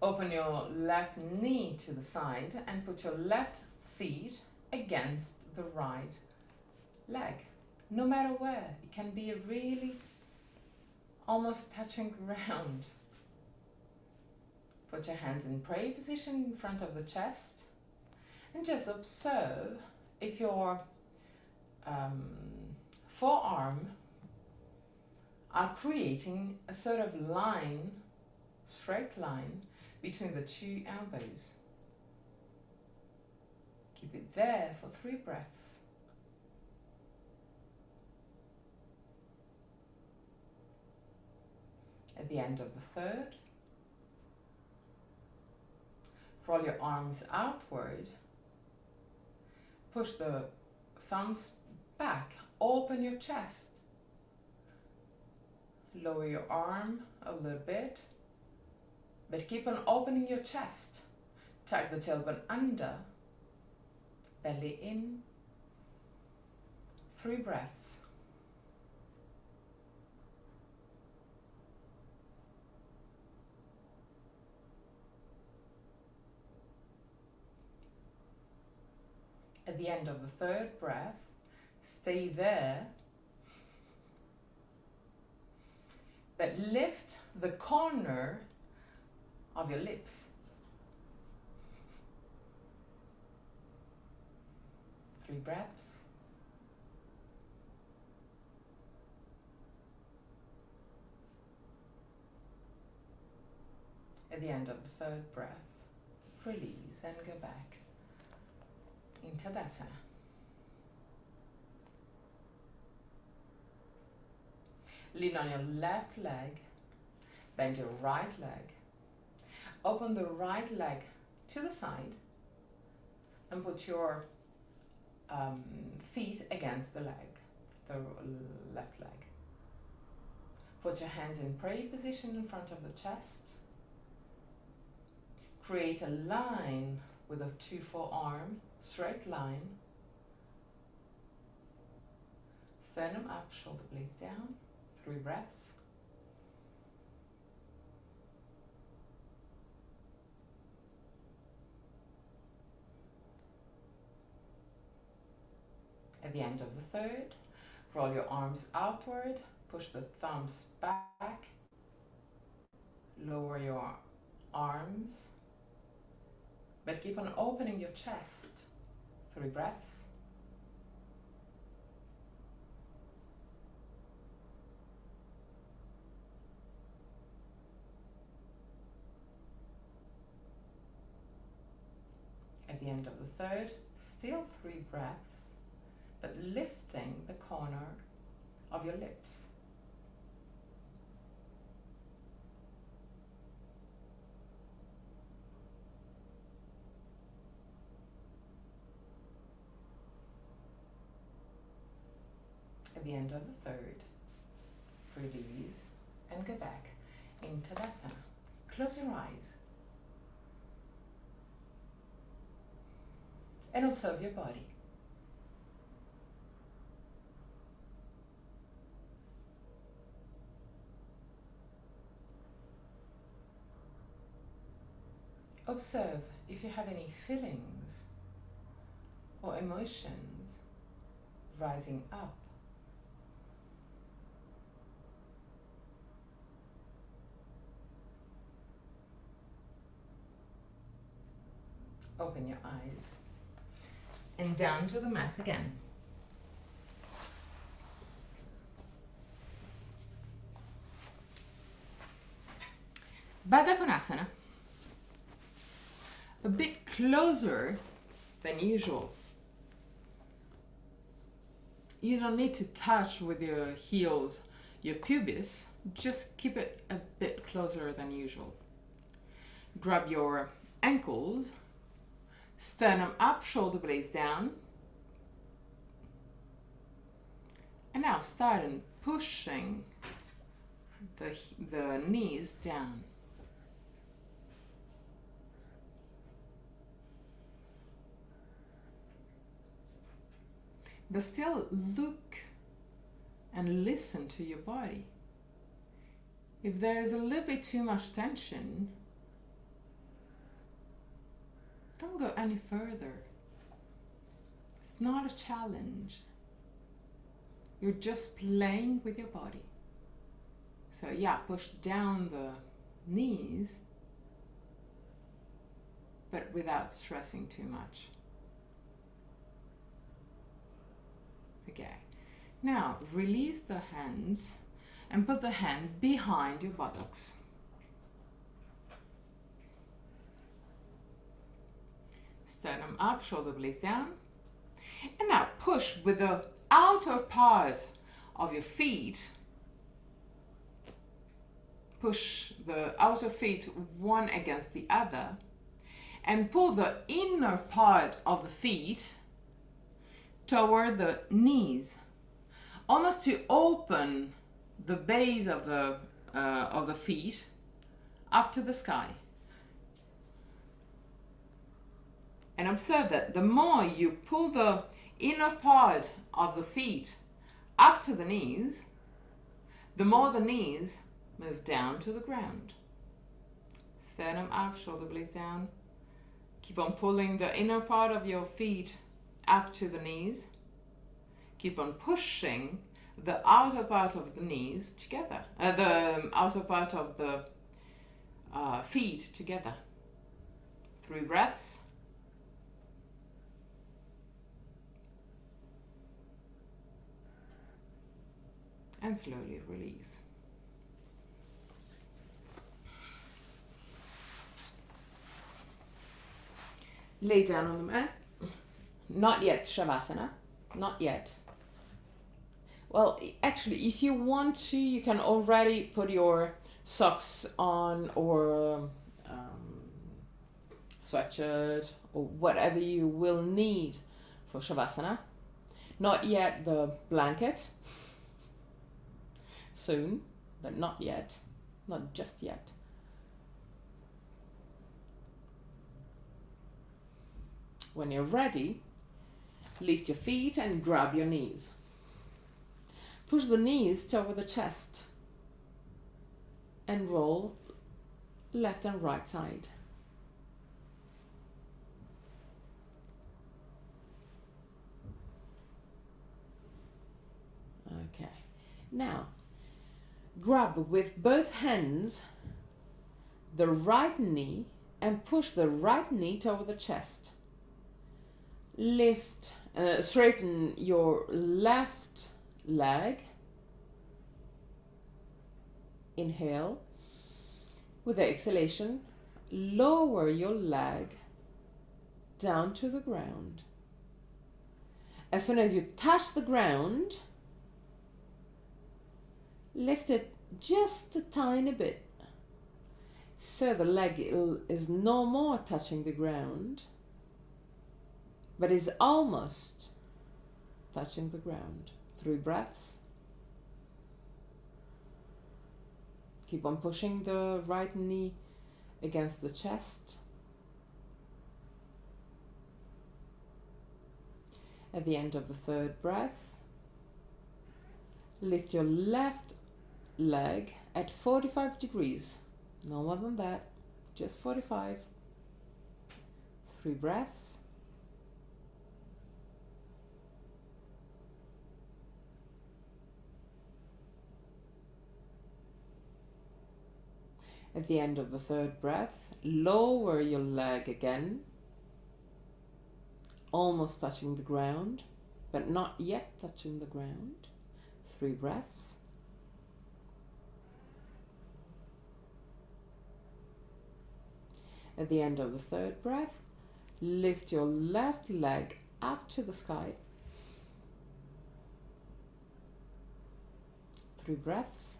open your left knee to the side and put your left feet against the right leg. No matter where, it can be really almost touching ground. Put your hands in prayer position in front of the chest and just observe if your forearm are creating a sort of line, straight line, between the 2 elbows. Keep it there for 3 breaths. At the end of the 3rd, roll your arms outward, push the thumbs back, open your chest, lower your arm a little bit, but keep on opening your chest. Tuck the tailbone under, belly in, 3 breaths. At the end of the 3rd breath, stay there, but lift the corner of your lips. 3 breaths. At the end of the 3rd breath, release and go back in Tadasana. Lean on your left leg, bend your right leg, open the right leg to the side and put your feet against the leg, the left leg. Put your hands in prayer position in front of the chest. Create a line with a 2 forearm, straight line. Sternum up, shoulder blades down. 3 breaths. At the end of the 3rd, roll your arms outward, push the thumbs back, lower your arms, but keep on opening your chest. 3 breaths. At the end of the 3rd, still 3 breaths, but lifting the corner of your lips. At the end of the 3rd, release and go back in Tadasana. Close your eyes and observe your body. Observe if you have any feelings or emotions rising up. Open your eyes and down to the mat again. Baddha Konasana. A bit closer than usual. You don't need to touch with your heels your pubis, just keep it a bit closer than usual. Grab your ankles, sternum up, shoulder blades down. And now start pushing the knees down. But still look and listen to your body. If there is a little bit too much tension, don't go any further. It's not a challenge. You're just playing with your body. So yeah, push down the knees, but without stressing too much. Okay, now release the hands and put the hand behind your buttocks. Sternum up, shoulder blades down. And now push with the outer part of your feet. Push the outer feet one against the other and pull the inner part of the feet toward the knees, almost to open the base of the feet up to the sky. And observe that the more you pull the inner part of the feet up to the knees, the more the knees move down to the ground. Sternum up, shoulder blades down. Keep on pulling the inner part of your feet up to the knees. Keep on pushing the outer part of the knees together, the outer part of the feet together. 3 breaths. And slowly release. Lay down on the mat. Not yet Shavasana. Not yet. Well, actually, if you want to, you can already put your socks on or sweatshirt or whatever you will need for Shavasana. Not yet the blanket. Soon, but not yet. Not just yet. When you're ready, lift your feet and grab your knees. Push the knees toward the chest and roll left and right side. Okay, now grab with both hands the right knee and push the right knee toward the chest. Lift, straighten your left leg. Inhale. With the exhalation, lower your leg down to the ground. As soon as you touch the ground, lift it just a tiny bit. So the leg is no more touching the ground, but is almost touching the ground. 3 breaths. Keep on pushing the right knee against the chest. At the end of the 3rd breath, lift your left leg at 45 degrees. No more than that, just 45. 3 breaths. At the end of the 3rd breath, lower your leg again, almost touching the ground, but not yet touching the ground. 3 breaths. At the end of the 3rd breath, lift your left leg up to the sky. 3 breaths.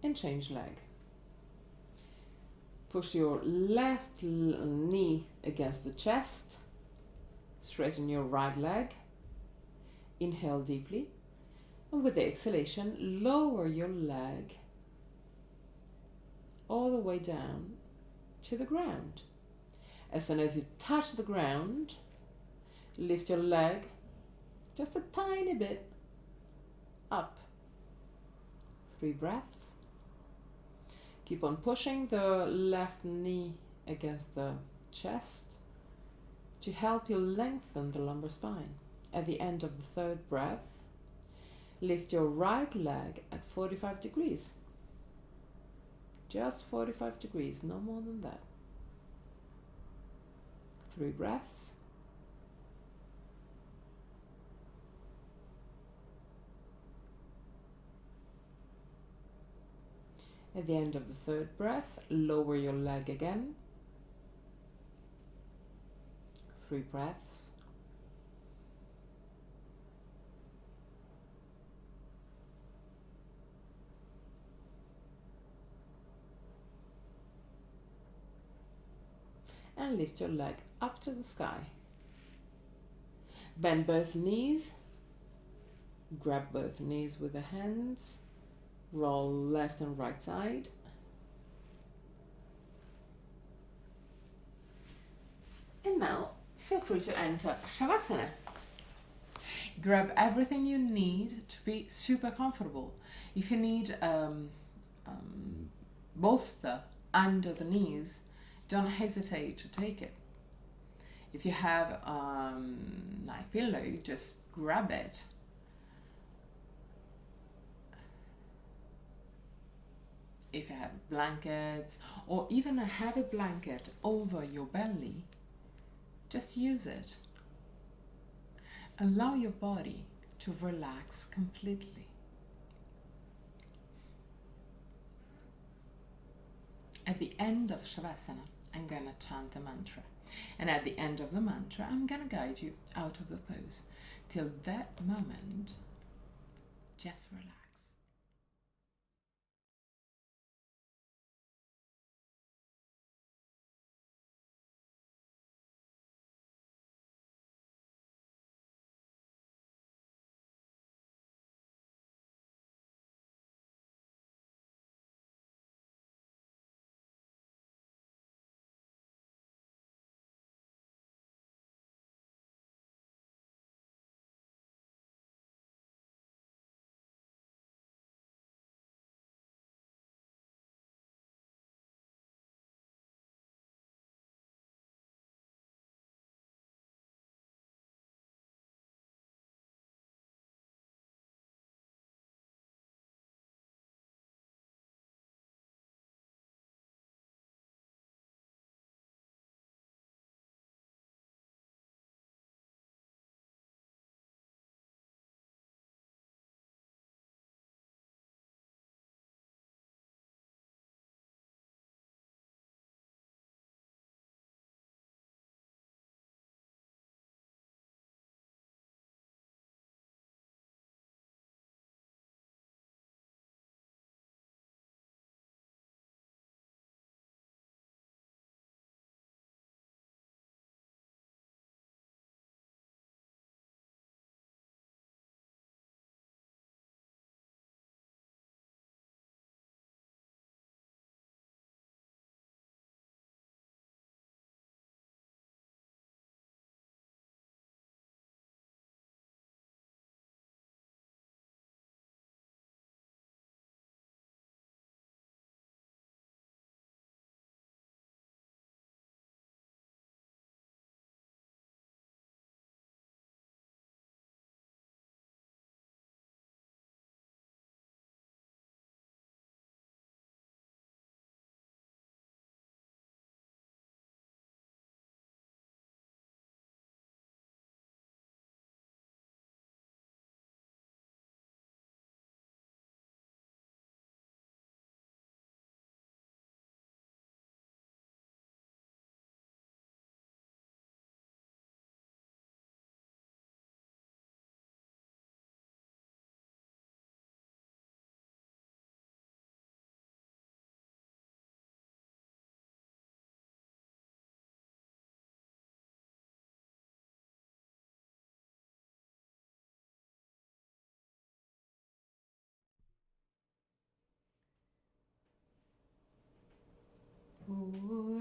And change leg. Push your left knee against the chest. Straighten your right leg. Inhale deeply. And with the exhalation, lower your leg all the way down to the ground. As soon as you touch the ground, lift your leg just a tiny bit up. 3 breaths. Keep on pushing the left knee against the chest to help you lengthen the lumbar spine. At the end of the 3rd breath, lift your right leg at 45 degrees. Just 45 degrees, no more than that. 3 breaths. At the end of the 3rd breath, lower your leg again. 3 breaths. And lift your leg up to the sky. Bend both knees. Grab both knees with the hands. Roll left and right side. And now, feel free to enter Shavasana. Grab everything you need to be super comfortable. If you need bolster under the knees, don't hesitate to take it. If you have a nice pillow, just grab it. If you have blankets or even a heavy blanket over your belly, just use it. Allow your body to relax completely. At the end of Shavasana, I'm going to chant a mantra. And at the end of the mantra, I'm going to guide you out of the pose. Till that moment, just relax.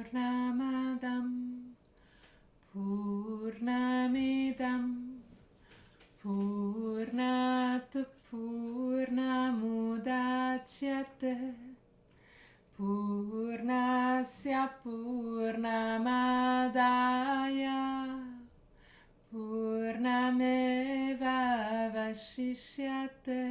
Purnamadam Purnamidam Purnat Purnamudachyate Purnasya Purnamadaya Purnameva Vashishyate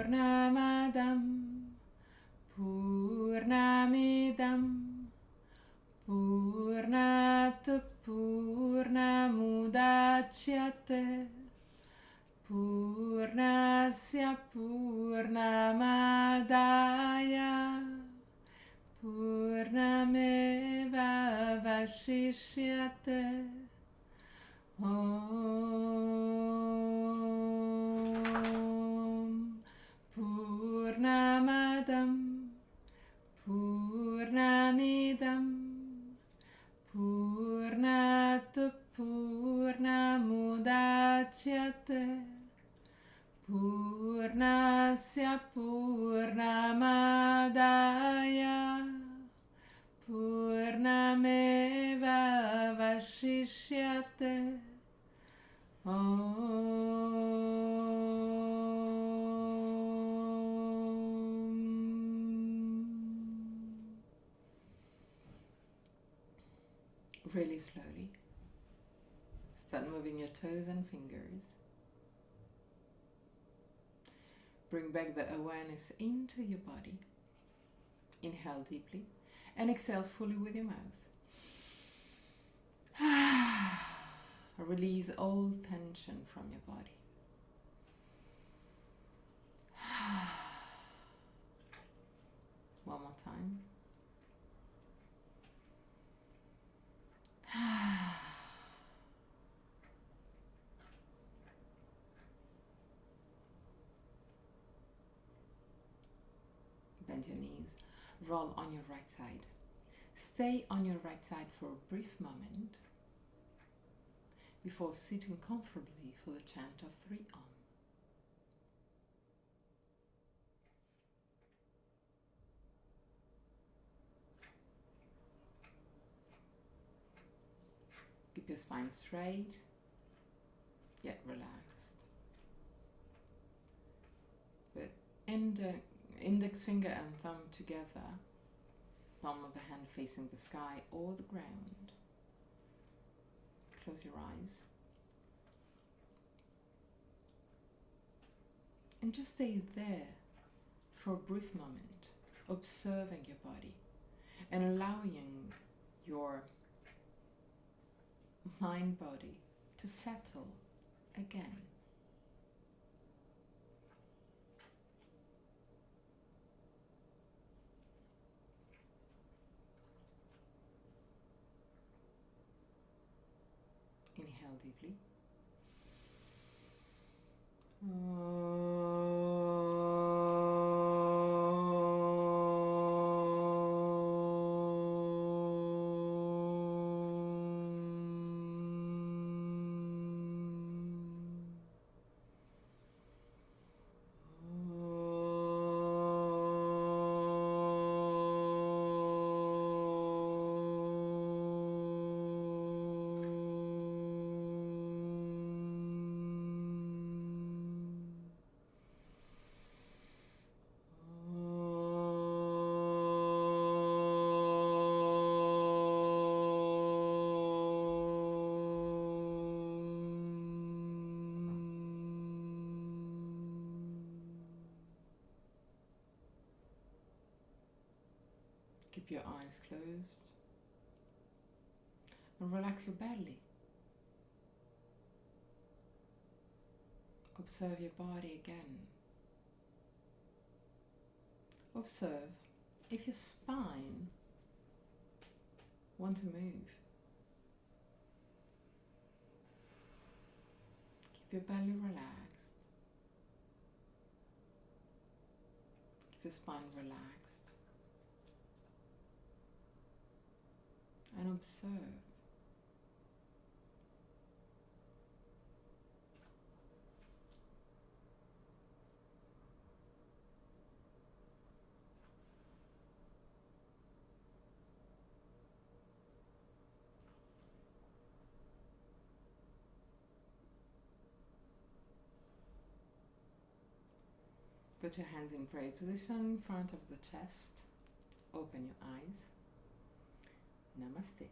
Purnamadam Purnamidam Purnat Purnamudachyate Purnasya Purnamadaya Purnameva Vashishyate Purnamadam Purnamidam Purnat Purnamudachyate Purnasya Purnamadaya shishyate. Really slowly. Start moving your toes and fingers. Bring back the awareness into your body. Inhale deeply and exhale fully with your mouth. Release all tension from your body. One more time. Bend your knees. Roll on your right side. Stay on your right side for a brief moment before sitting comfortably for the chant of 3 om. Keep your spine straight, yet relaxed. With index finger and thumb together, palm of the hand facing the sky or the ground. Close your eyes. And just stay there for a brief moment, observing your body and allowing your mind-body to settle again. Inhale deeply. Keep your eyes closed and relax your belly. Observe your body again. Observe if your spine wants to move. Keep your belly relaxed. Keep your spine relaxed. And observe. Put your hands in prayer position in front of the chest. Open your eyes. Namaste.